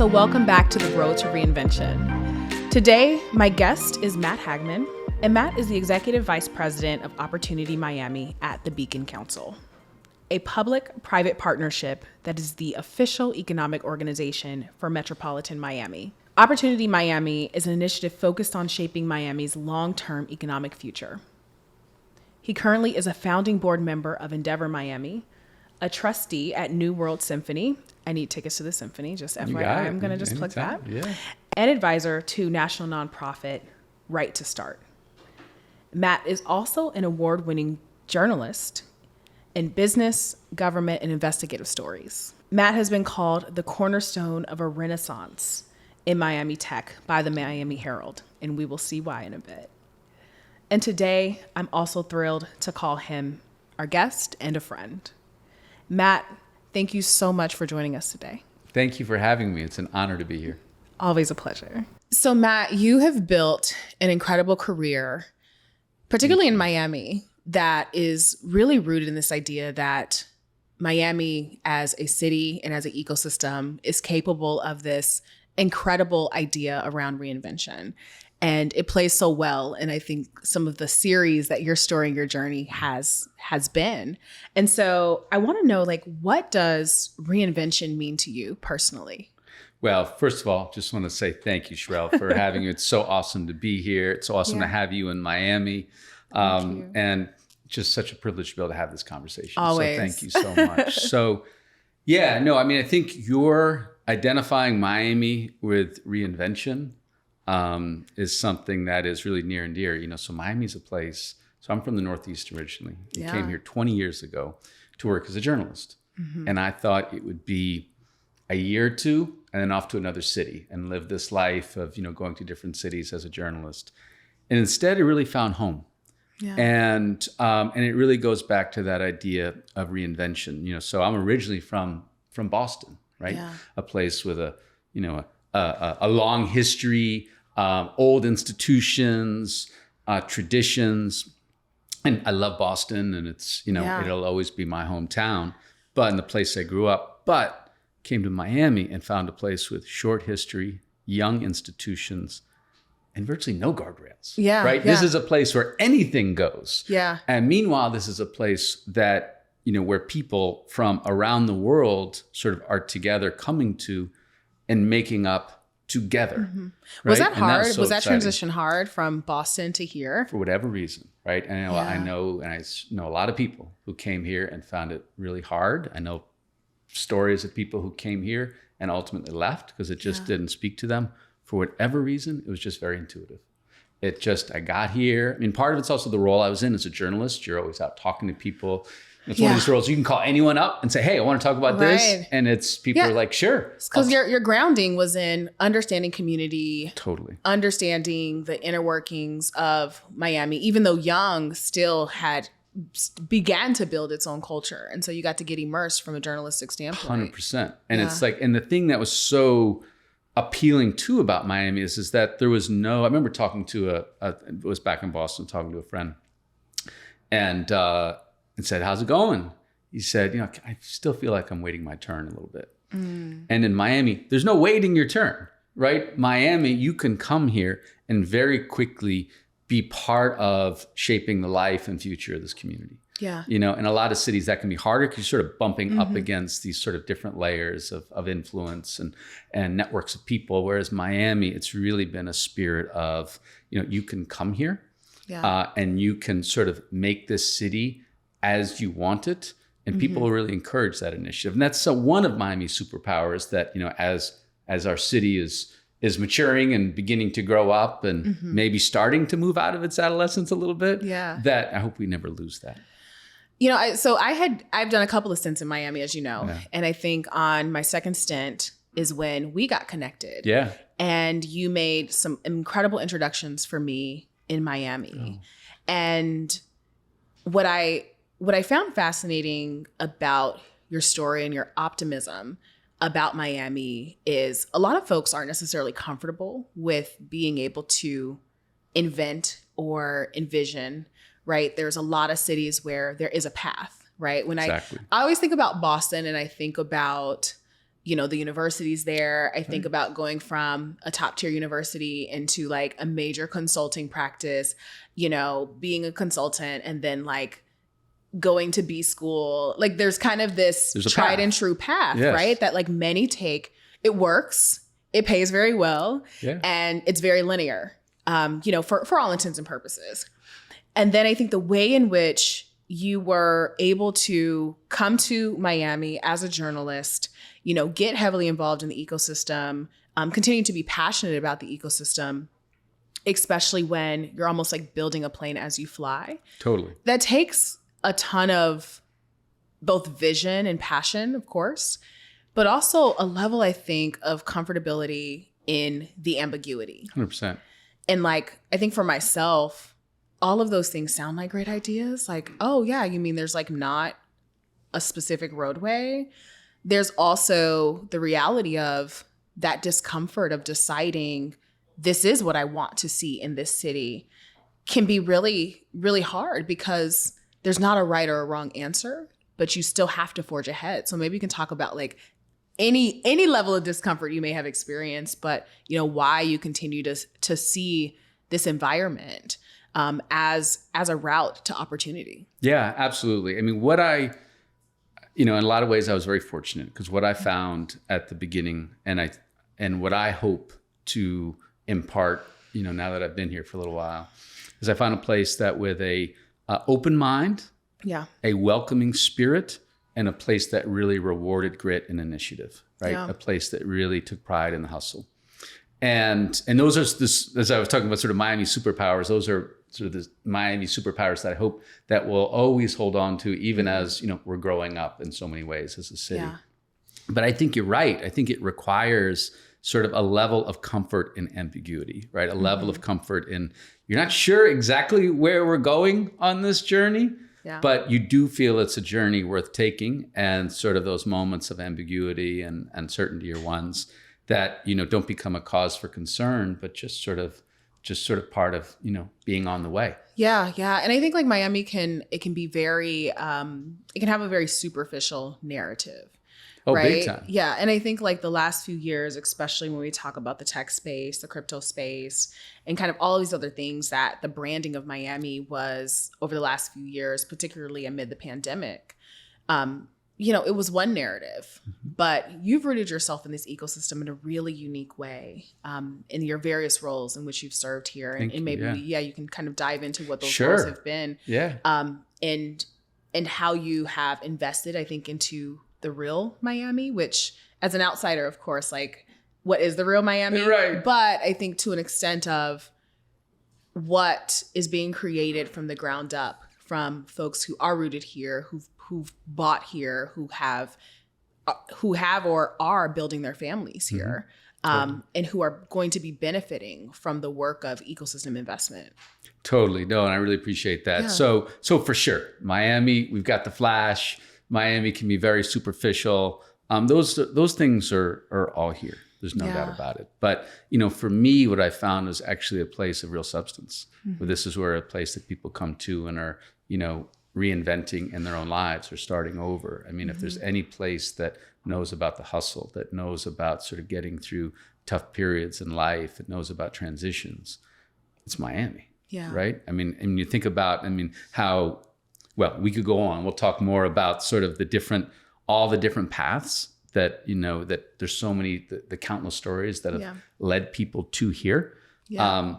So welcome back to the Road to Reinvention. Today, my guest is Matt Haggman, and Matt is the Executive Vice President of Opportunity Miami at the Beacon Council, a public-private partnership that is the official economic organization for metropolitan Miami. Opportunity Miami is an initiative focused on shaping Miami's long-term economic future. He currently is a founding board member of Endeavor Miami, a trustee at New World Symphony. I need tickets to the symphony, just FYI. I'm going to just plug that. Yeah. And advisor to national nonprofit Right to Start. Matt is also an award-winning journalist in business, government, and investigative stories. Matt has been called the cornerstone of a renaissance in Miami tech by the Miami Herald, and we will see why in a bit. And today, I'm also thrilled to call him our guest and a friend. Matt, thank you so much for joining us today. Thank you for having me. It's an honor to be here. Always a pleasure. So Matt, you have built an incredible career, particularly in Miami, that is really rooted in this idea that Miami as a city and as an ecosystem is capable of this incredible idea around reinvention. And it plays so well. And I think some of the series that you're storing your journey has been. And so I want to know, like, what does reinvention mean to you personally? Well, first of all, just want to say thank you, Sherelle, for having you. It's so awesome to be here. It's awesome to have you in Miami. Thank you. And just such a privilege to be able to have this conversation. Always. So thank you so much. I think you're identifying Miami with reinvention is something that is really near and dear. So Miami's a place. So I'm from the Northeast originally. I came here 20 years ago to work as a journalist. Mm-hmm. And I thought it would be a year or two and then off to another city and live this life of, going to different cities as a journalist. And instead, I really found home. Yeah. And it really goes back to that idea of reinvention. So I'm originally from Boston, right? Yeah. A place with a long history, old institutions, traditions. And I love Boston, and it's, it'll always be my hometown, but in the place I grew up. But came to Miami and found a place with short history, young institutions, and virtually no guardrails. Yeah. Right? Yeah. This is a place where anything goes. Yeah. And meanwhile, this is a place that, where people from around the world sort of are together coming to and making up together. Mm-hmm. Right? Was that hard? Was that transition hard from Boston to here? For whatever reason, right? And I know a lot of people who came here and found it really hard. I know stories of people who came here and ultimately left because it just didn't speak to them. For whatever reason, it was just very intuitive. I got here. Part of it's also the role I was in as a journalist. You're always out talking to people. It's one of these roles you can call anyone up and say, hey, I want to talk about this. And it's people are like, sure. Because your grounding was in understanding community. Totally. Understanding the inner workings of Miami, even though Young still began to build its own culture. And so you got to get immersed from a journalistic standpoint. 100%. And it's like, and the thing that was so appealing too about Miami is that there was I remember talking to it was back in Boston, talking to a friend and said, how's it going? He said, I still feel like I'm waiting my turn a little bit. Mm. And in Miami, there's no waiting your turn, right? Miami, you can come here and very quickly be part of shaping the life and future of this community. Yeah. In a lot of cities that can be harder because you're sort of bumping up against these sort of different layers of influence and networks of people. Whereas Miami, it's really been a spirit of, you can come here and you can sort of make this city as you want it. And people will really encourage that initiative. And that's one of Miami's superpowers that, as our city is maturing and beginning to grow up and maybe starting to move out of its adolescence a little bit, that I hope we never lose that. I've done a couple of stints in Miami, as you know, and I think on my second stint is when we got connected. Yeah. And you made some incredible introductions for me in Miami. Oh. And what I found fascinating about your story and your optimism about Miami is a lot of folks aren't necessarily comfortable with being able to invent or envision, right? There's a lot of cities where there is a path, right? When I always think about Boston and I think about the universities there. I think about going from a top tier university into like a major consulting practice, being a consultant and then like going to B school. Like there's kind of this tried and true path, right? That like many take. It works. It pays very well. Yeah. And it's very linear, for all intents and purposes. And then I think the way in which you were able to come to Miami as a journalist, get heavily involved in the ecosystem, continue to be passionate about the ecosystem, especially when you're almost like building a plane as you fly. Totally. That takes a ton of both vision and passion, of course, but also a level, I think, of comfortability in the ambiguity. 100%. And like, I think for myself, all of those things sound like great ideas. Like, oh yeah, you mean there's like not a specific roadway? There's also the reality of that discomfort of deciding this is what I want to see in this city can be really, really hard because there's not a right or a wrong answer, but you still have to forge ahead. So maybe you can talk about like any level of discomfort you may have experienced, but why you continue to see this environment as a route to opportunity. Yeah, absolutely. I mean, in a lot of ways, I was very fortunate because what I found at the beginning and what I hope to impart, now that I've been here for a little while, is I found a place that with a open mind, a welcoming spirit, and a place that really rewarded grit and initiative, right? Yeah. A place that really took pride in the hustle. And those are this, as I was talking about sort of Miami superpowers, those are sort of the Miami superpowers that I hope that we'll always hold on to, even as, we're growing up in so many ways as a city. Yeah. But I think you're right. I think it requires sort of a level of comfort in ambiguity, right? A level of comfort in, you're not sure exactly where we're going on this journey, but you do feel it's a journey worth taking. And sort of those moments of ambiguity and uncertainty are ones that, don't become a cause for concern, but just sort of part of, being on the way. Yeah. Yeah. And I think like Miami can be very, it can have a very superficial narrative. Oh, right? Big time. Yeah. And I think like the last few years, especially when we talk about the tech space, the crypto space, and kind of all of these other things that the branding of Miami was over the last few years, particularly amid the pandemic, it was one narrative, but you've rooted yourself in this ecosystem in a really unique way in your various roles in which you've served here. And maybe, you can kind of dive into what those roles have been. Yeah. And how you have invested, I think, into the real Miami, which as an outsider, of course, like what is the real Miami? Right. But I think to an extent of what is being created from the ground up from folks who are rooted here, who've bought here, who have or are building their families here, and who are going to be benefiting from the work of ecosystem investment. Totally. No, and I really appreciate that. Yeah. So for sure, Miami, we've got the flash. Miami can be very superficial. Those things are all here. There's no doubt about it. But, for me, what I found is actually a place of real substance. Mm-hmm. This is where a place that people come to and are, reinventing in their own lives or starting over. I mean, if there's any place that knows about the hustle, that knows about sort of getting through tough periods in life, that knows about transitions, it's Miami. Yeah. Right? I mean, and you think about, how, well, we could go on. We'll talk more about sort of all the different paths that, that there's so many, the countless stories that have led people to here. Yeah.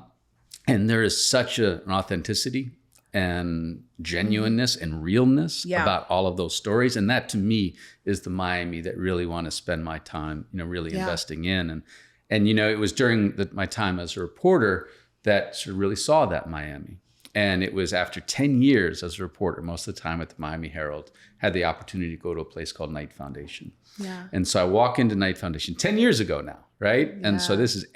And there is such an authenticity and genuineness and realness about all of those stories. And that to me is the Miami that really want to spend my time, really investing in. And it was during my time as a reporter that sort of really saw that Miami. And it was after 10 years as a reporter, most of the time at the Miami Herald, had the opportunity to go to a place called Knight Foundation. Yeah. And so I walk into Knight Foundation 10 years ago now, right? Yeah. And so this is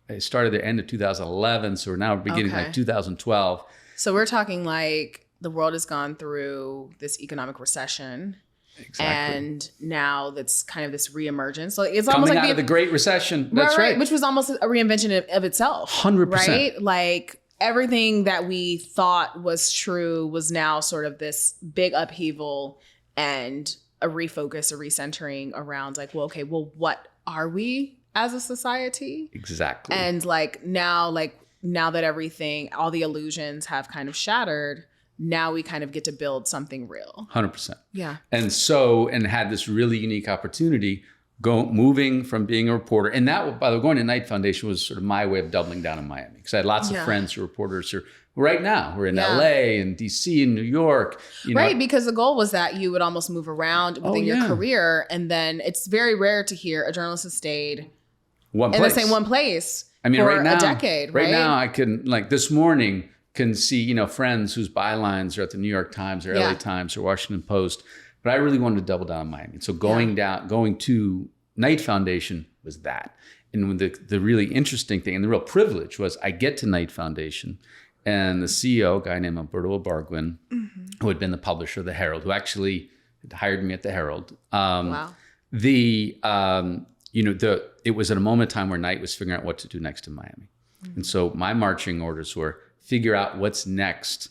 I started the end of 2011. So we're now beginning like 2012. So we're talking like the world has gone through this economic recession. Exactly. And now that's kind of this reemergence. So it's almost coming like out of the Great Recession. That's right. Which was almost a reinvention of itself. 100%. Right? Like everything that we thought was true was now sort of this big upheaval and a refocus, a recentering around like, well, okay, well, what are we as a society? Exactly. And now that everything, all the illusions have kind of shattered, now we kind of get to build something real. 100%. Yeah. And had this really unique opportunity moving from being a reporter. And that, by the way, going to Knight Foundation was sort of my way of doubling down in Miami. Because I had lots of friends who are reporters who right now we're in LA and DC and New York. Right, because the goal was that you would almost move around within your career. And then it's very rare to hear a journalist has stayed in the same one place for right now, a decade, right? Right now I can, this morning, can see, friends whose bylines are at the New York Times or LA Times or Washington Post. But I really wanted to double down on Miami. So going to Knight Foundation was that. And the really interesting thing and the real privilege was I get to Knight Foundation and the CEO, a guy named Alberto Ibargüen, who had been the publisher of the Herald, who actually had hired me at the Herald. Wow. It was at a moment in time where Knight was figuring out what to do next in Miami. And so my marching orders were figure out what's next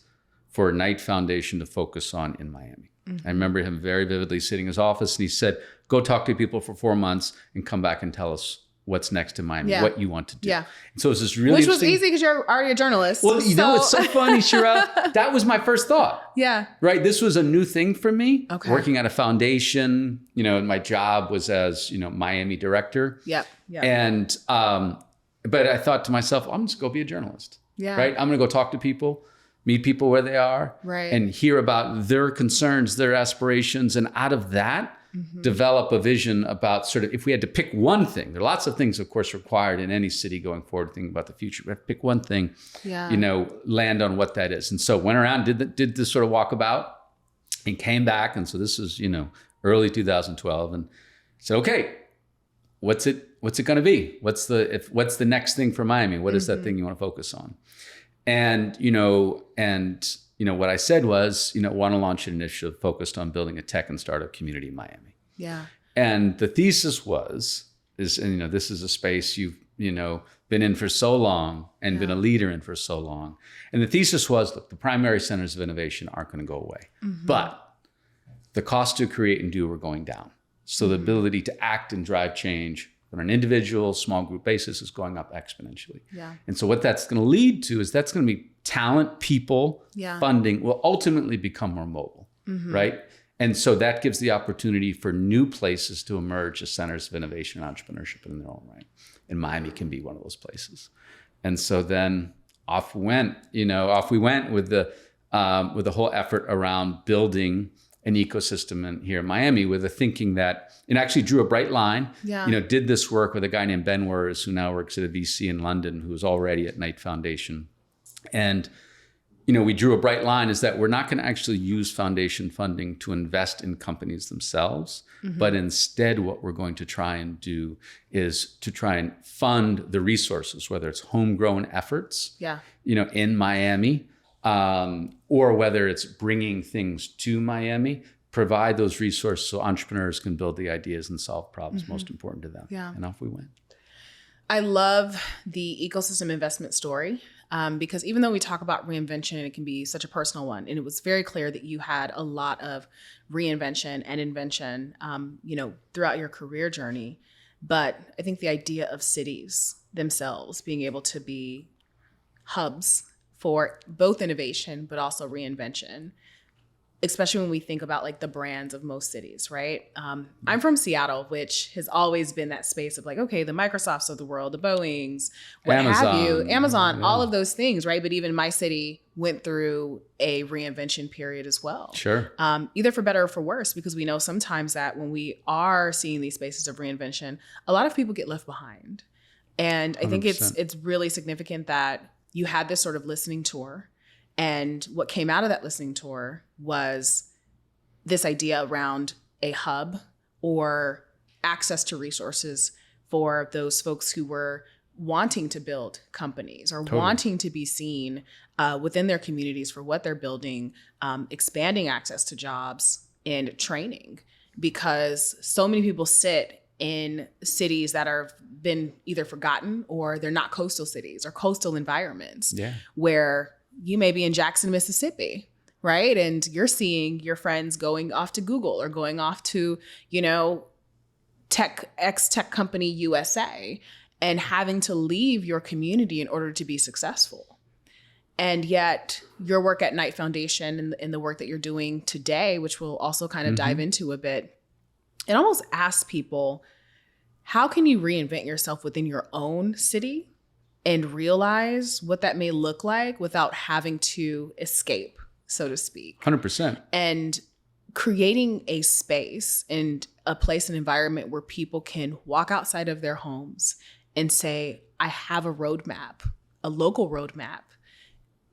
for Knight Foundation to focus on in Miami. I remember him very vividly sitting in his office and he said, go talk to people for 4 months and come back and tell us what's next in Miami, what you want to do. Yeah. And so it's this really Which was easy because you're already a journalist. Well, it's so funny, Shira. That was my first thought. Yeah. Right. This was a new thing for me. Okay. Working at a foundation, and my job was as, Miami director. Yep. And, but I thought to myself, I'm just going to go be a journalist. Yeah. Right. I'm going to go talk to people, meet people where they are, and hear about their concerns, their aspirations. And out of that, develop a vision about sort of, if we had to pick one thing, there are lots of things, of course, required in any city going forward, thinking about the future. We have to pick one thing, land on what that is. And so went around, did this sort of walkabout and came back. And so this is, early 2012 and said, okay, what's it going to be? What's the next thing for Miami? What is that thing you want to focus on? And, what I said was, want to launch an initiative focused on building a tech and startup community in Miami. Yeah. And the thesis this is a space you've, been in for so long and been a leader in for so long. And the thesis was, look, the primary centers of innovation aren't going to go away, but the cost to create and do are going down. So the ability to act and drive change on an individual, small group basis is going up exponentially. Yeah. And so what that's going to lead to is that's going to be talent, people, funding will ultimately become more mobile, right? And so that gives the opportunity for new places to emerge as centers of innovation and entrepreneurship in their own right. And Miami can be one of those places. And so then off we went with the whole effort around building an ecosystem here in Miami with a thinking that, and actually drew a bright line, did this work with a guy named Ben Wers, who now works at a VC in London, who's already at Knight Foundation. And, we drew a bright line is that we're not going to actually use foundation funding to invest in companies themselves, but instead what we're going to try and do is to try and fund the resources, whether it's homegrown efforts, in Miami, or whether it's bringing things to Miami, provide those resources so entrepreneurs can build the ideas and solve problems most important to them. Yeah. And off we went. I love the ecosystem investment story because even though we talk about reinvention and it can be such a personal one, and it was very clear that you had a lot of reinvention and invention, throughout your career journey. But I think the idea of cities themselves being able to be hubs for both innovation, but also reinvention, especially when we think about the brands of most cities, right? I'm from Seattle, which has always been that space of okay, the Microsofts of the world, the Boeings, Amazon, all of those things, right? But even my city went through a reinvention period as well. Sure. Either for better or for worse, because we know sometimes that when we are seeing these spaces of reinvention, a lot of people get left behind. And I think 100%. It's really significant that you had this sort of listening tour. And what came out of that listening tour was this idea around a hub or access to resources for those folks who were wanting to build companies or wanting to be seen within their communities for what they're building, expanding access to jobs and training, because so many people sit in cities that have been either forgotten or they're not coastal cities or coastal environments where you may be in Jackson, Mississippi, right? And you're seeing your friends going off to Google or going off to, tech company USA and having to leave your community in order to be successful. And yet your work at Knight Foundation and the work that you're doing today, which we'll also kind of dive into a bit, it almost asks people, how can you reinvent yourself within your own city and realize what that may look like without having to escape, so to speak? 100%. And creating a space and a place and environment where people can walk outside of their homes and say, I have a roadmap, a local roadmap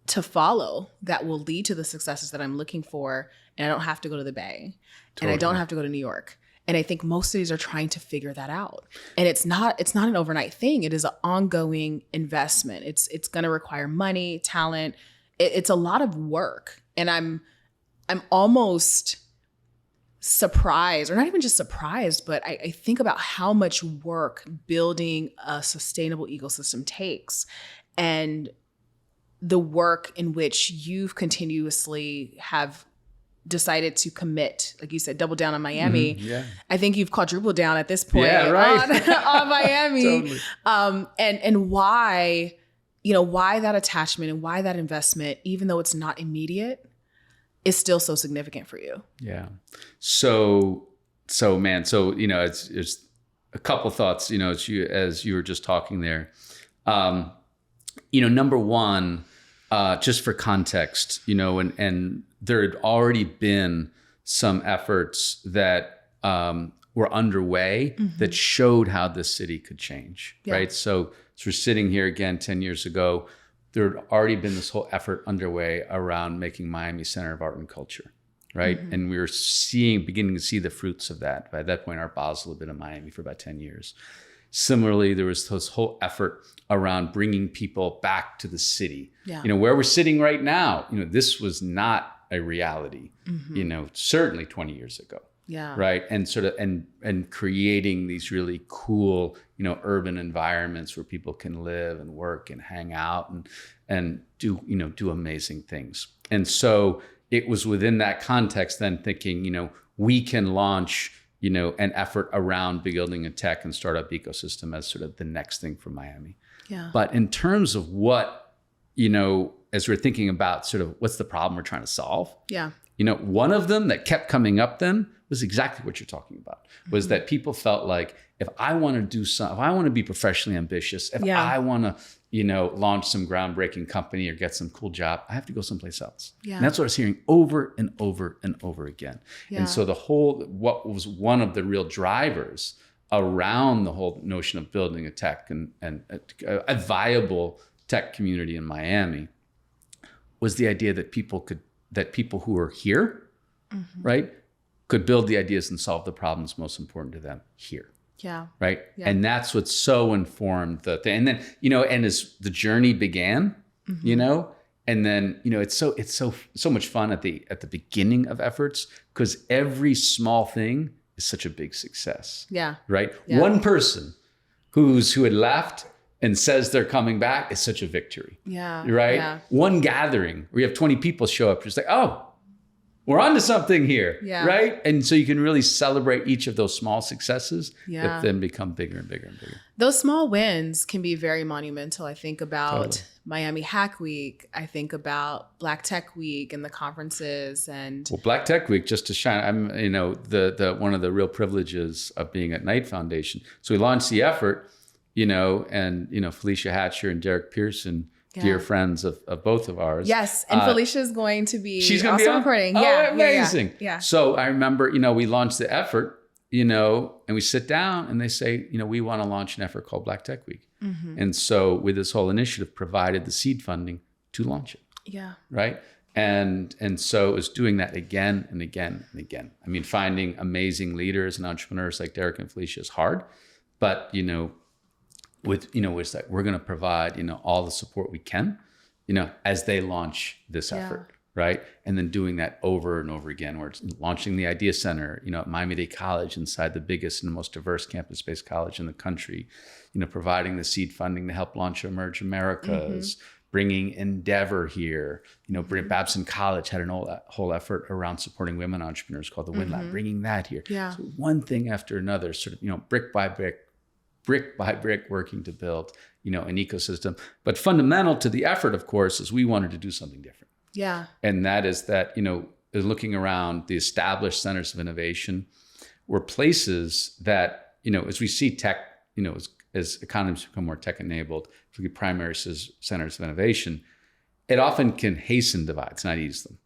to follow that will lead to the successes that I'm looking for. And I don't have to go to the Bay. Totally. And I don't have to go to New York. And I think most cities are trying to figure that out. And it's not an overnight thing. It is an ongoing investment. It's going to require money, talent. It's a lot of work. And I'm almost surprised, or not even just surprised, but I think about how much work building a sustainable ecosystem takes, and the work in which you've continuously have decided to commit, like you said, double down on Miami. Yeah. I think you've quadrupled down at this point on Miami. Totally. And why that attachment and why that investment, even though it's not immediate, is still so significant for you. Yeah. So man, it's a couple thoughts, as you were just talking there. Number one, just for context, and there had already been some efforts that were underway that showed how this city could change, right? So we're sitting here again 10 years ago. There had already been this whole effort underway around making Miami Center of Art and Culture, right? And we were beginning to see the fruits of that. By that point, Art Basel had been in Miami for about 10 years. Similarly, there was this whole effort around bringing people back to the city. Yeah. Where we're sitting right now, this was not a reality, certainly 20 years ago. Yeah. Right. And sort of and creating these really cool, urban environments where people can live and work and hang out and do amazing things. And so it was within that context then thinking, we can launch, an effort around building a tech and startup ecosystem as sort of the next thing for Miami. Yeah. But in terms of what, as we're thinking about sort of what's the problem we're trying to solve. Yeah. One of them that kept coming up then was exactly what you're talking about, was that people felt like, if I want to do something, if I want to be professionally ambitious, if I want to, launch some groundbreaking company or get some cool job, I have to go someplace else. Yeah. And that's what I was hearing over and over and over again. Yeah. And so what was one of the real drivers around the whole notion of building a tech and a viable tech community in Miami was the idea that people who are here, right, could build the ideas and solve the problems most important to them here. Yeah. Right. Yeah. And that's what so informed the thing. And then, and as the journey began, and then, it's so much fun at the beginning of efforts, because every small thing is such a big success. Yeah. Right. Yeah. One person who had left and says they're coming back is such a victory. Yeah. Right. Yeah. One gathering where you have 20 people show up, just like, oh, we're onto something here. Yeah. Right. And so you can really celebrate each of those small successes that then become bigger and bigger and bigger. Those small wins can be very monumental. I think about Miami Hack Week. I think about Black Tech Week and the conferences Black Tech Week, just to shine. I'm, the one of the real privileges of being at Knight Foundation. So we launched the effort, and Felicia Hatcher and Derek Pearson, dear friends of both of ours. Yes, and Felicia's going to be she's going to be recording. Oh, amazing. Yeah. So I remember, we launched the effort, and we sit down and they say, we want to launch an effort called Black Tech Week. And so with this whole initiative, provided the seed funding to launch it. Yeah. Right. And so it was doing that again and again and again. I mean, finding amazing leaders and entrepreneurs like Derek and Felicia is hard, but, it's like we're going to provide, all the support we can, as they launch this effort, right? And then doing that over and over again, where it's launching the Idea Center, at Miami-Dade College, inside the biggest and most diverse campus-based college in the country, providing the seed funding to help launch Emerge Americas, bringing Endeavor here. Babson College had a whole effort around supporting women entrepreneurs called the Win Lab, bringing that here. Yeah. So one thing after another, sort of, brick by brick, working to build, an ecosystem. But fundamental to the effort, of course, is we wanted to do something different. Yeah. And that is that, looking around, the established centers of innovation were places that, as we see tech, as economies become more tech enabled, particularly primary centers of innovation, it often can hasten divides, not ease them.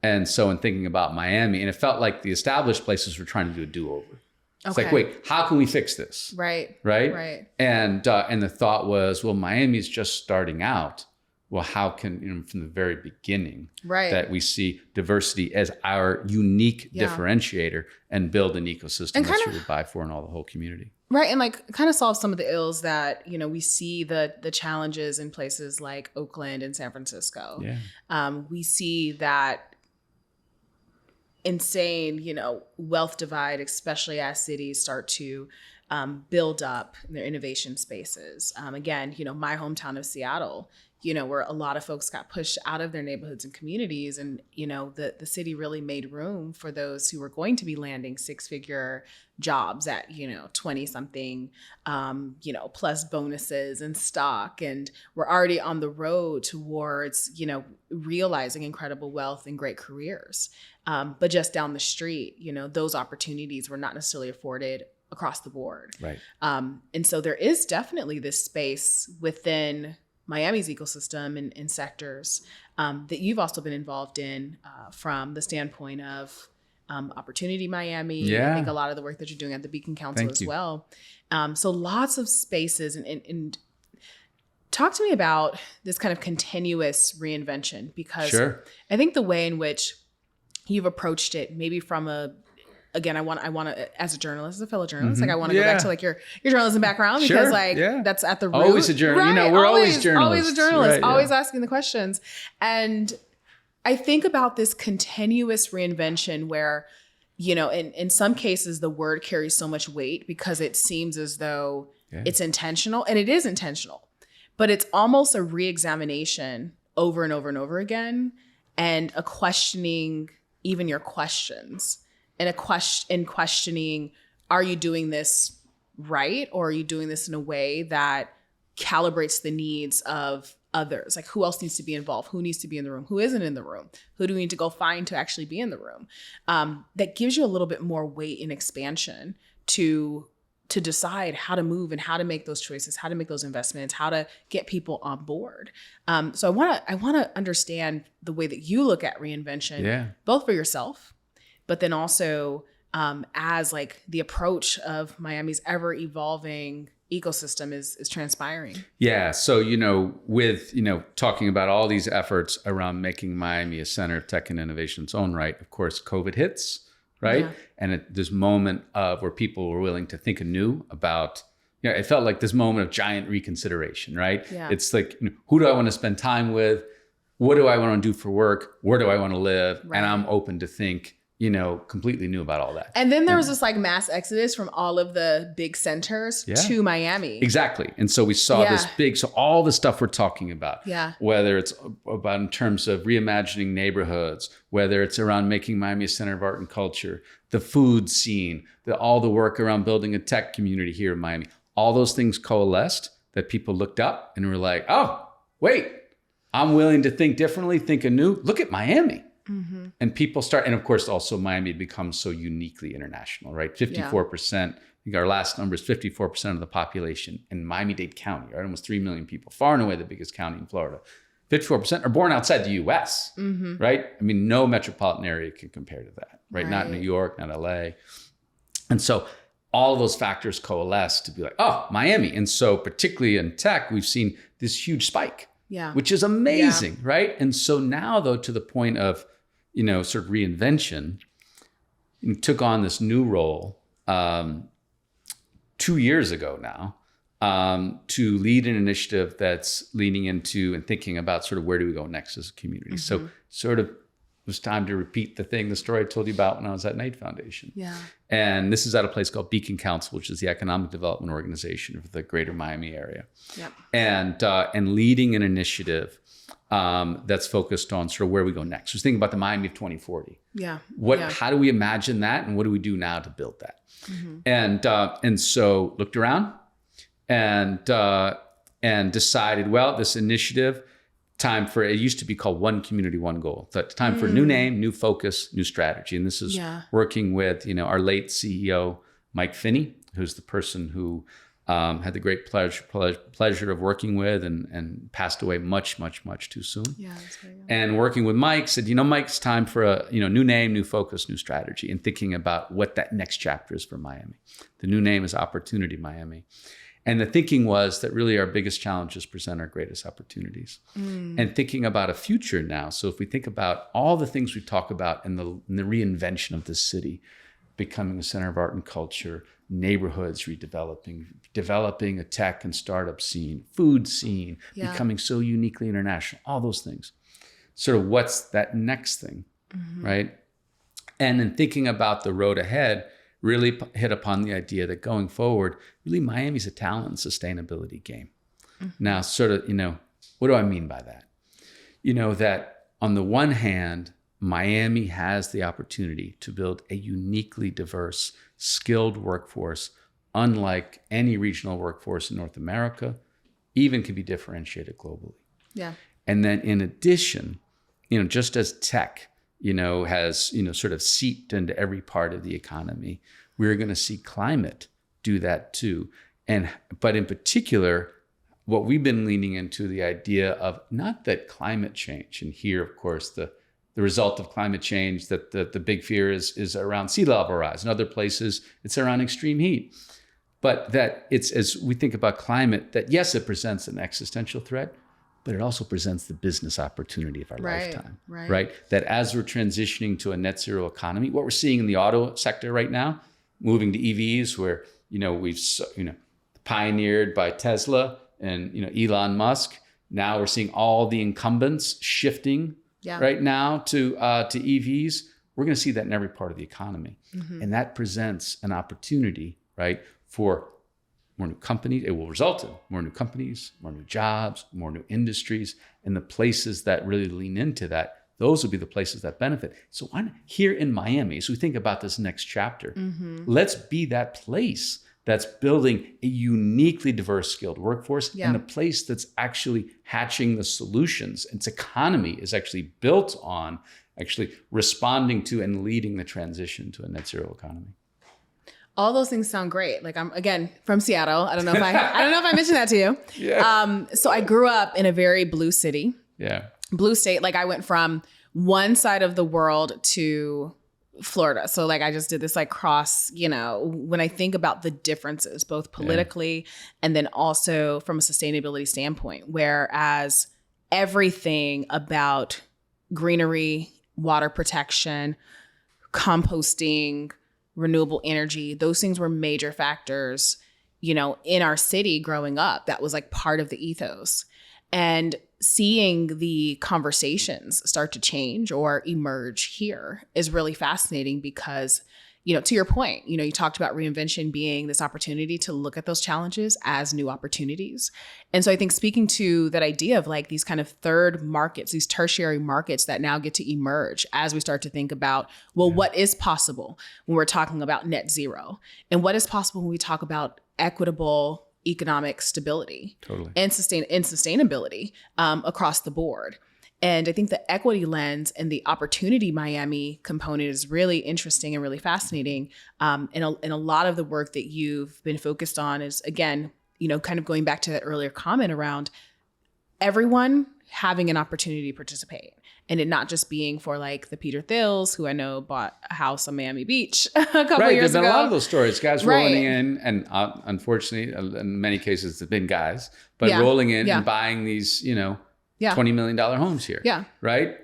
And so in thinking about Miami, and it felt like the established places were trying to do a do-over. It's like, wait, how can we fix this? Right. And the thought was, well, Miami's just starting out. Well, how can, from the very beginning, that we see diversity as our unique differentiator and build an ecosystem that's really buy for and all the whole community. Right. And kind of solve some of the ills that, we see the challenges in places like Oakland and San Francisco. Yeah. We see that insane, wealth divide, especially as cities start to build up their innovation spaces. Again, my hometown of Seattle, where a lot of folks got pushed out of their neighborhoods and communities. And, the city really made room for those who were going to be landing 6-figure jobs at, 20 something, plus bonuses and stock. And we're already on the road towards, realizing incredible wealth and great careers. But just down the street, those opportunities were not necessarily afforded across the board. Right. And so there is definitely this space within Miami's ecosystem and sectors that you've also been involved in from the standpoint of Opportunity Miami. Yeah. I think a lot of the work that you're doing at the Beacon Council Thank you. well. So lots of spaces and talk to me about this kind of continuous reinvention, because I think the way in which you've approached it, maybe from again, I want to, as a journalist, as a fellow journalist, I want to go back to your journalism background, because that's at the root. Always a journalist. Right? We're always journalists. Always a journalist, right, always asking the questions. And I think about this continuous reinvention where, in some cases, the word carries so much weight because it seems as though it's intentional, and it is intentional, but it's almost a reexamination over and over and over again, and a questioning even your questions. And questioning, are you doing this right? Or are you doing this in a way that calibrates the needs of others? Like, who else needs to be involved? Who needs to be in the room? Who isn't in the room? Who do we need to go find to actually be in the room? That gives you a little bit more weight and expansion to decide how to move and how to make those choices, how to make those investments, how to get people on board. So I want to understand the way that you look at reinvention, both for yourself, but then also as the approach of Miami's ever evolving ecosystem is transpiring. Yeah. So, with, talking about all these efforts around making Miami a center of tech and innovation in its own right, of course, COVID hits, right? Yeah. And this moment of where people were willing to think anew about, it felt like this moment of giant reconsideration, right? Yeah. It's like, who do I want to spend time with? What do I want to do for work? Where do I want to live? Right. And I'm open to think, completely new about all that. And then there was this mass exodus from all of the big centers to Miami. Exactly. And so we saw so all the stuff we're talking about, whether it's about in terms of reimagining neighborhoods, whether it's around making Miami a center of art and culture, the food scene, all the work around building a tech community here in Miami, all those things coalesced that people looked up and were like, oh, wait, I'm willing to think differently, think anew. Look at Miami. Mm-hmm. And people start, and of course, also Miami becomes so uniquely international, right? 54%, I think our last number is 54% of the population in Miami-Dade County, right? Almost 3 million people, far and away the biggest county in Florida. 54% are born outside the US, right? I mean, no metropolitan area can compare to that, right? Not New York, not LA. And so all those factors coalesce to be like, oh, Miami. And so particularly in tech, we've seen this huge spike, which is amazing, right? And so now though, to the point of, sort of reinvention, took on this new role 2 years ago now to lead an initiative that's leaning into and thinking about sort of where do we go next as a community. So sort of was time to repeat the story I told you about when I was at Knight Foundation. Yeah. And this is at a place called Beacon Council, which is the economic development organization for the greater Miami area. Yep. And leading an initiative that's focused on sort of where we go next. Just think about the Miami of 2040. Yeah. How do we imagine that, and what do we do now to build that? And so looked around and decided, well, this initiative, time for, it used to be called One Community, One Goal. So time for new name, new focus, new strategy. And this is working with, our late CEO, Mike Finney, who's the person who had the great pleasure of working with and passed away much too soon. Yeah, that's very good. And working with Mike, said, Mike's time for a new name, new focus, new strategy, and thinking about what that next chapter is for Miami. The new name is Opportunity Miami. And the thinking was that really our biggest challenges present our greatest opportunities. And thinking about a future now. So if we think about all the things we talk about in the reinvention of the city, becoming a center of art and culture, neighborhoods redeveloping, developing a tech and startup scene, food scene, becoming so uniquely international, all those things. Sort of what's that next thing, right? And in thinking about the road ahead, really hit upon the idea that going forward, really Miami's a talent and sustainability game. Now, sort of, what do I mean by that? That on the one hand, Miami has the opportunity to build a uniquely diverse, skilled workforce, unlike any regional workforce in North America, even can be differentiated globally. Yeah. And then in addition, just as tech, has, sort of seeped into every part of the economy, we're going to see climate do that too. But in particular, what we've been leaning into the idea of not that climate change, and here, of course, the result of climate change, that the big fear is around sea level rise. In other places, it's around extreme heat. But that it's, as we think about climate, that yes, it presents an existential threat, but it also presents the business opportunity of our lifetime, right? That as we're transitioning to a net zero economy, what we're seeing in the auto sector right now, moving to EVs, where, we've, pioneered by Tesla and, Elon Musk. Now we're seeing all the incumbents shifting right now to EVs. We're going to see that in every part of the economy. And that presents an opportunity, right, for more new companies. It will result in more new companies, more new jobs, more new industries, and the places that really lean into that, those will be the places that benefit. So here in Miami, as we think about this next chapter, let's be that place that's building a uniquely diverse, skilled workforce, and a place that's actually hatching the solutions. Its economy is actually built on actually responding to and leading the transition to a net zero economy. All those things sound great. Like, I'm, again, from Seattle. I don't know if I mentioned that to you. Yeah. So I grew up in a very blue city. Yeah. Blue state. Like, I went from one side of the world to Florida. So like, I just did this like cross, when I think about the differences, both politically and then also from a sustainability standpoint, whereas everything about greenery, water protection, composting, renewable energy, those things were major factors, in our city growing up. That was like part of the ethos. And seeing the conversations start to change or emerge here is really fascinating because, to your point, you talked about reinvention being this opportunity to look at those challenges as new opportunities. And so I think speaking to that idea of like these kind of third markets, these tertiary markets that now get to emerge as we start to think about, what is possible when we're talking about net zero, and what is possible when we talk about equitable economic stability and sustainability across the board. And I think the equity lens and the Opportunity Miami component is really interesting and really fascinating. And a lot of the work that you've been focused on is, again, kind of going back to that earlier comment around everyone having an opportunity to participate. And it not just being for like the Peter Thills, who I know bought a house on Miami Beach a couple years ago. There's been a lot of those stories, guys rolling in, and unfortunately, in many cases, it's been guys, but rolling in and buying these, $20 million homes here. Yeah. Right.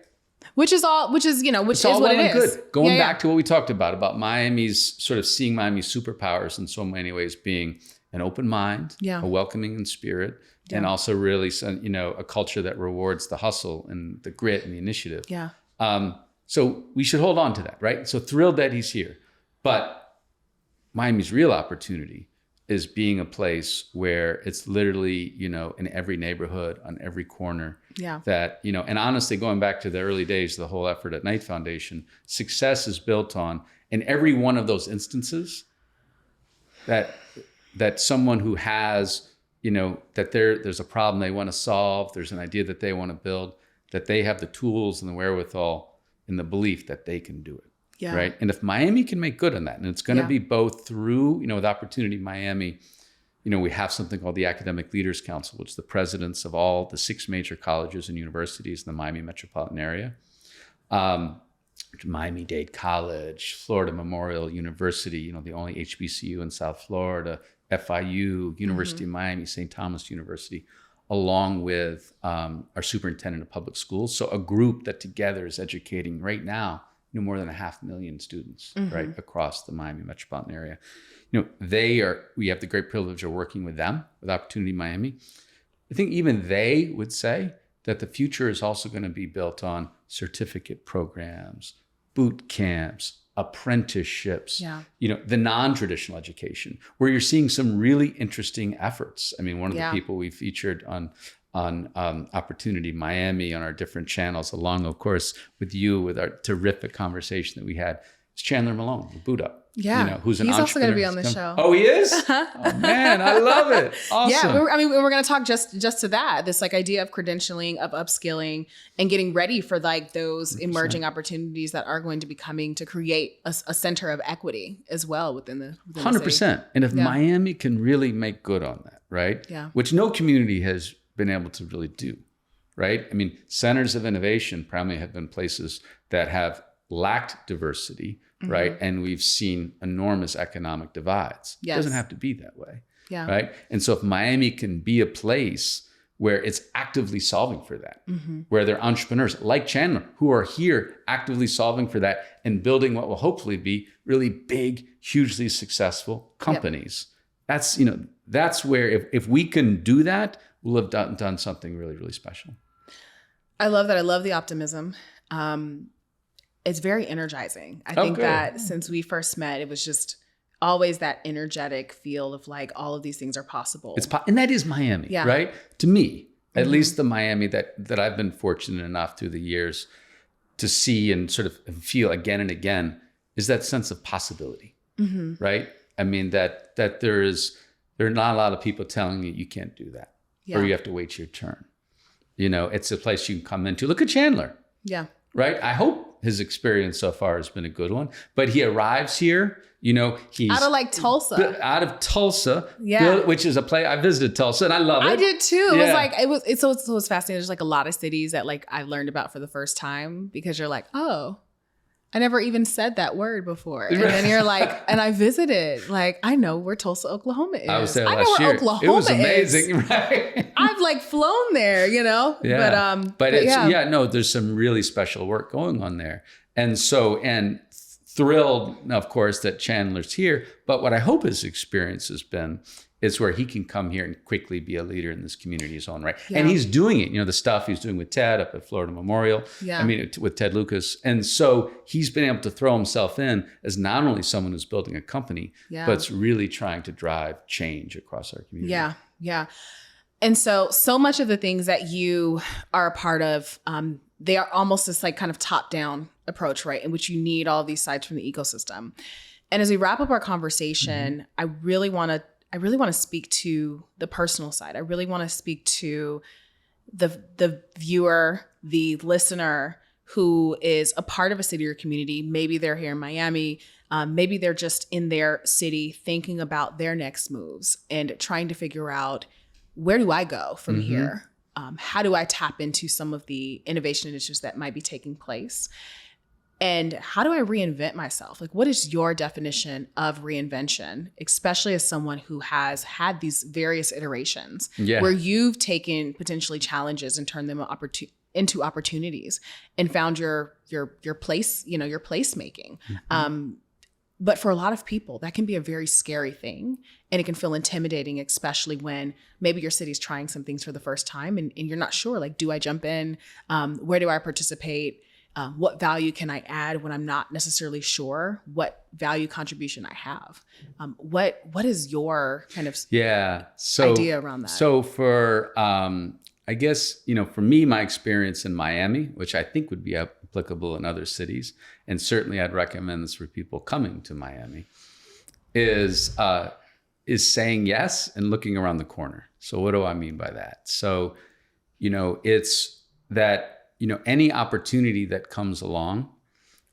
Which is what it is. Good. Going back to what we talked about Miami's sort of seeing Miami's superpowers in so many ways being an open mind, a welcoming in spirit, and also really, a culture that rewards the hustle and the grit and the initiative. Yeah. So we should hold on to that, right? So thrilled that he's here. But Miami's real opportunity is being a place where it's literally, in every neighborhood, on every corner. Yeah. That, and honestly, going back to the early days, the whole effort at Knight Foundation, success is built on, in every one of those instances, that someone who has, that there's a problem they want to solve, there's an idea that they want to build, that they have the tools and the wherewithal and the belief that they can do it. Yeah. Right. And if Miami can make good on that, and it's going to be both through, with Opportunity Miami, we have something called the Academic Leaders Council, which is the presidents of all the 6 major colleges and universities in the Miami metropolitan area. Miami-Dade College, Florida Memorial University, the only HBCU in South Florida, FIU, University of Miami, St. Thomas University, along with our superintendent of public schools. So a group that together is educating right now, more than 500,000 students, right, across the Miami metropolitan area. We have the great privilege of working with them, with Opportunity Miami. I think even they would say that the future is also going to be built on certificate programs, boot camps, apprenticeships, the non-traditional education, where you're seeing some really interesting efforts. I mean, one of the people we featured on Opportunity Miami on our different channels, along, of course, with our terrific conversation that we had, is Chandler Malone, the Boot Up. Yeah, who's an he's also going to be on entrepreneur. the show. Oh, he is? Oh, man, I love it. Awesome. Yeah, we're going to talk just to that, this idea of credentialing, of upskilling, and getting ready for those 100%. Emerging opportunities that are going to be coming to create a center of equity as well within the 100%. And if Miami can really make good on that, right? Yeah. Which no community has been able to really do, right? I mean, centers of innovation primarily have been places that have lacked diversity, right? And we've seen enormous economic divides. Yes. It doesn't have to be that way, right? And so if Miami can be a place where it's actively solving for that, where there are entrepreneurs like Chandler who are here actively solving for that and building what will hopefully be really big, hugely successful companies. That's where if we can do that, we'll have done something really, really special. I love that. I love the optimism. It's very energizing. I think that since we first met, it was just always that energetic feel of all of these things are possible. And that is Miami, right? To me, at least the Miami that I've been fortunate enough through the years to see and sort of feel again and again is that sense of possibility, right? I mean, that there are not a lot of people telling you can't do that or you have to wait your turn. It's a place you can come into. Look at Chandler. Yeah. Right? I hope his experience so far has been a good one, but he arrives here, he's out of Tulsa. Out of Tulsa, which is a place I visited Tulsa and I love it. I did too. It was fascinating. There's a lot of cities that I learned about for the first time because you're oh, I never even said that word before. And then you're and I visited, I know where Tulsa, Oklahoma is. I was there last year. Where Oklahoma it was amazing, is. Right? I've flown there, Yeah. But there's some really special work going on there. And thrilled, of course, that Chandler's here. But what I hope his experience has been is where he can come here and quickly be a leader in this community in his own right. Yeah. And he's doing it, the stuff he's doing with Ted up at Florida Memorial, with Ted Lucas. And so he's been able to throw himself in as not only someone who's building a company, but it's really trying to drive change across our community. Yeah, yeah. And so much of the things that you are a part of, they are almost this kind of top-down approach, right? In which you need all these sides from the ecosystem. And as we wrap up our conversation, I really want to speak to the personal side. I really want to speak to the viewer, the listener who is a part of a city or community. Maybe they're here in Miami. Maybe they're just in their city thinking about their next moves and trying to figure out, where do I go from here? How do I tap into some of the innovation initiatives that might be taking place? And how do I reinvent myself? What is your definition of reinvention, especially as someone who has had these various iterations where you've taken potentially challenges and turned them into opportunities and found your place, your placemaking. But for a lot of people, that can be a very scary thing. And it can feel intimidating, especially when maybe your city's trying some things for the first time and you're not sure, do I jump in? Where do I participate? what value can I add when I'm not necessarily sure what value contribution I have? What is your kind of idea around that? So for, I guess, for me, my experience in Miami, which I think would be applicable in other cities, and certainly I'd recommend this for people coming to Miami, is saying yes and looking around the corner. So what do I mean by that? So, it's that, any opportunity that comes along,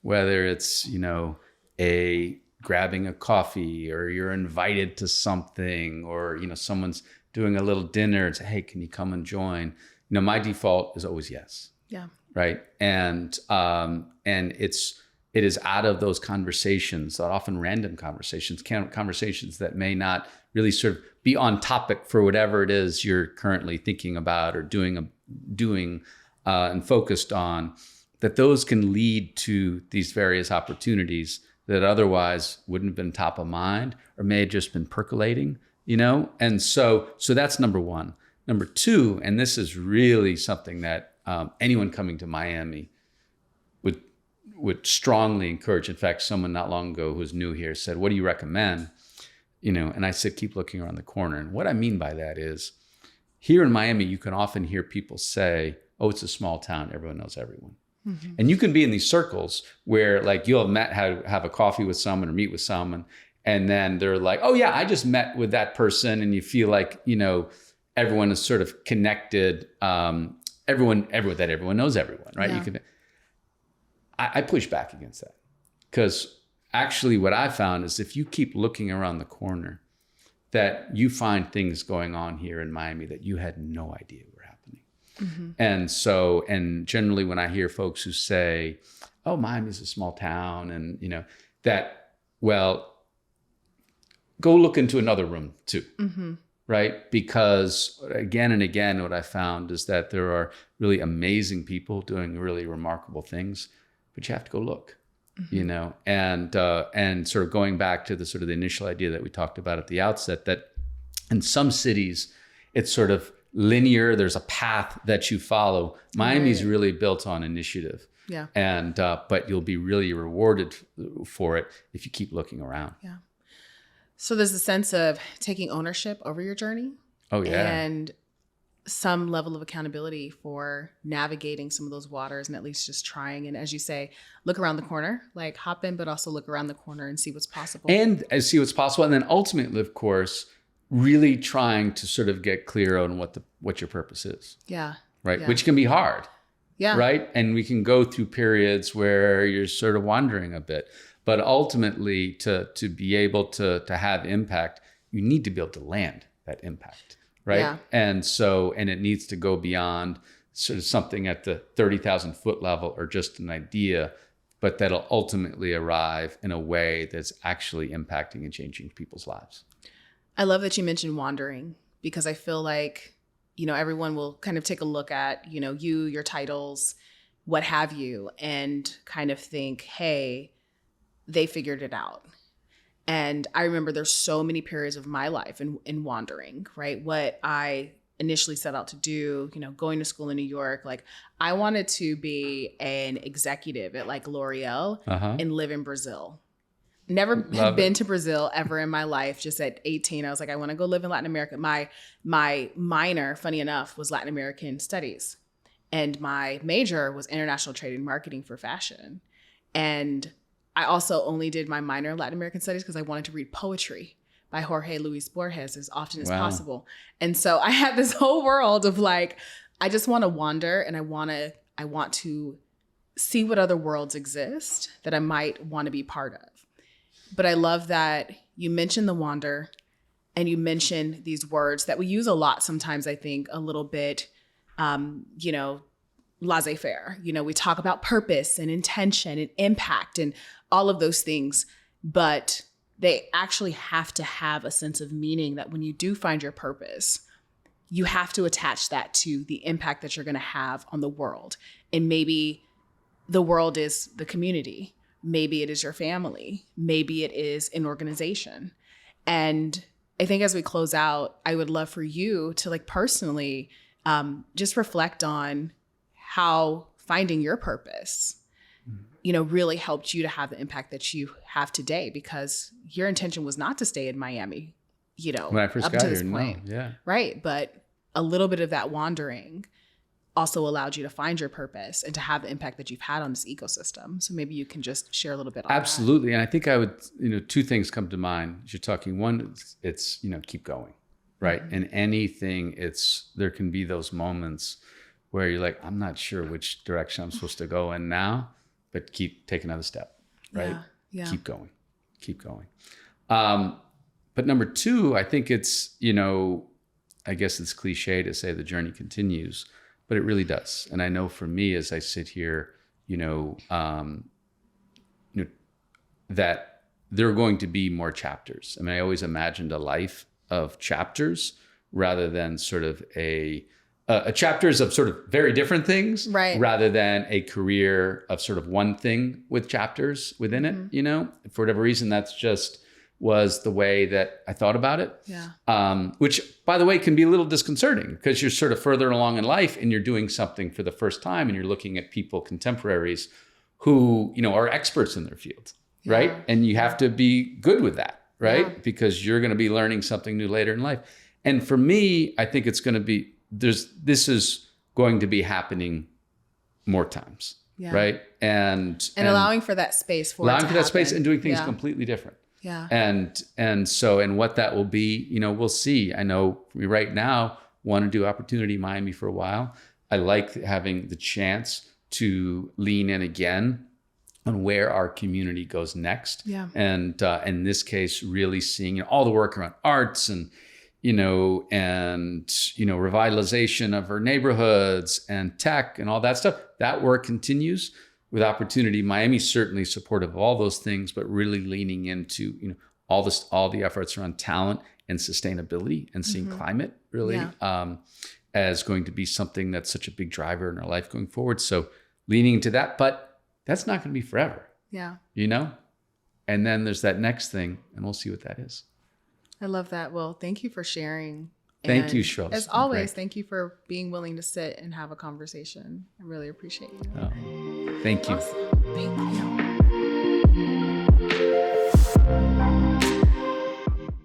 whether it's, grabbing a coffee, or you're invited to something, or, someone's doing a little dinner and say, hey, can you come and join? My default is always yes. Yeah. Right. And it is out of those conversations, often random conversations that may not really sort of be on topic for whatever it is you're currently thinking about or doing and focused on, that those can lead to these various opportunities that otherwise wouldn't have been top of mind or may have just been percolating, And so that's number one. Number two, and this is really something that anyone coming to Miami would strongly encourage. In fact, someone not long ago who's new here said, what do you recommend? And I said, keep looking around the corner. And what I mean by that is, here in Miami, you can often hear people say, oh, it's a small town, everyone knows everyone. Mm-hmm. And you can be in these circles where like you'll have a coffee with someone or meet with someone, and then they're like, oh yeah, I just met with that person. And you feel like, everyone is sort of connected. Everyone knows everyone, right? Yeah. I push back against that, because actually what I found is if you keep looking around the corner, that you find things going on here in Miami that you had no idea were happening. Mm-hmm. And generally when I hear folks who say, oh, Miami's a small town, and go look into another room too. Mm-hmm. Right? Because again and again, what I found is that there are really amazing people doing really remarkable things, but you have to go look, and sort of going back to the initial idea that we talked about at the outset, that in some cities, it's sort of linear. There's a path that you follow. Miami's really built on initiative. Yeah. And, but you'll be really rewarded for it if you keep looking around. Yeah. So there's a sense of taking ownership over your journey. Oh, yeah. And some level of accountability for navigating some of those waters, and at least just trying. And as you say, look around the corner, like hop in, but also look around the corner and see what's possible. And see what's possible. And then ultimately, of course, really trying to sort of get clear on what your purpose is. Yeah. Right. Yeah. Which can be hard. Yeah. Right. And we can go through periods where you're sort of wandering a bit. But ultimately, to be able to have impact, you need to be able to land that impact, right? Yeah. And it needs to go beyond sort of something at the 30,000 foot level or just an idea, but that'll ultimately arrive in a way that's actually impacting and changing people's lives. I love that you mentioned wandering, because I feel like, everyone will kind of take a look at, your titles, what have you, and kind of think, hey, they figured it out. And I remember there's so many periods of my life in wandering, right? What I initially set out to do, going to school in New York, like I wanted to be an executive at like L'Oreal and live in Brazil. Never had been to Brazil ever in my life. Just at 18, I was like, I want to go live in Latin America. My minor, funny enough, was Latin American studies. And my major was international trade and marketing for fashion. And I also only did my minor in Latin American studies because I wanted to read poetry by Jorge Luis Borges as often as possible. And so I had this whole world of like, I just want to wander, and I want to see what other worlds exist that I might want to be part of. But I love that you mentioned the wander, and you mentioned these words that we use a lot sometimes, I think a little bit, laissez-faire. We talk about purpose and intention and impact and all of those things, but they actually have to have a sense of meaning, that when you do find your purpose, you have to attach that to the impact that you're going to have on the world. And maybe the world is the community. Maybe it is your family. Maybe it is an organization. And I think as we close out, I would love for you to like personally just reflect on how finding your purpose really helped you to have the impact that you have today, because your intention was not to stay in Miami, when I first up got to here, this point. no, yeah. Right. But a little bit of that wandering also allowed you to find your purpose and to have the impact that you've had on this ecosystem. So maybe you can just share a little bit on Absolutely. And I think I would, two things come to mind as you're talking. One, it's keep going, right? Mm-hmm. And anything, there can be those moments where you're like, I'm not sure which direction I'm supposed to go in now, but take another step, right? Yeah. Keep going. But number two, I think it's, I guess it's cliche to say the journey continues, but it really does. And I know for me, as I sit here, that there are going to be more chapters. I mean, I always imagined a life of chapters rather than sort of a chapters of sort of very different things, right? Rather than a career of sort of one thing with chapters within it, For whatever reason, that's just was the way that I thought about it. Yeah. Which, by the way, can be a little disconcerting because you're sort of further along in life and you're doing something for the first time and you're looking at people, contemporaries who, are experts in their field, right? And you have to be good with that, right? Yeah. Because you're going to be learning something new later in life. And for me, I think it's going to be, this is going to be happening more times, right? And allowing for that space for that space and doing things completely different. Yeah. And what that will be, we'll see. I know we right now want to do Opportunity Miami for a while. I like having the chance to lean in again on where our community goes next. Yeah. And in this case, really seeing all the work around arts and revitalization of our neighborhoods and tech and all that stuff. That work continues. With Opportunity Miami, certainly supportive of all those things, but really leaning into all the efforts around talent and sustainability and seeing climate really as going to be something that's such a big driver in our life going forward. So leaning into that, but that's not going to be forever. Yeah. And then there's that next thing, and we'll see what that is. I love that. Well, thank you for sharing. Thank you, Shirley. As always, thank you for being willing to sit and have a conversation. I really appreciate you. Oh, thank you. Awesome. Thank you.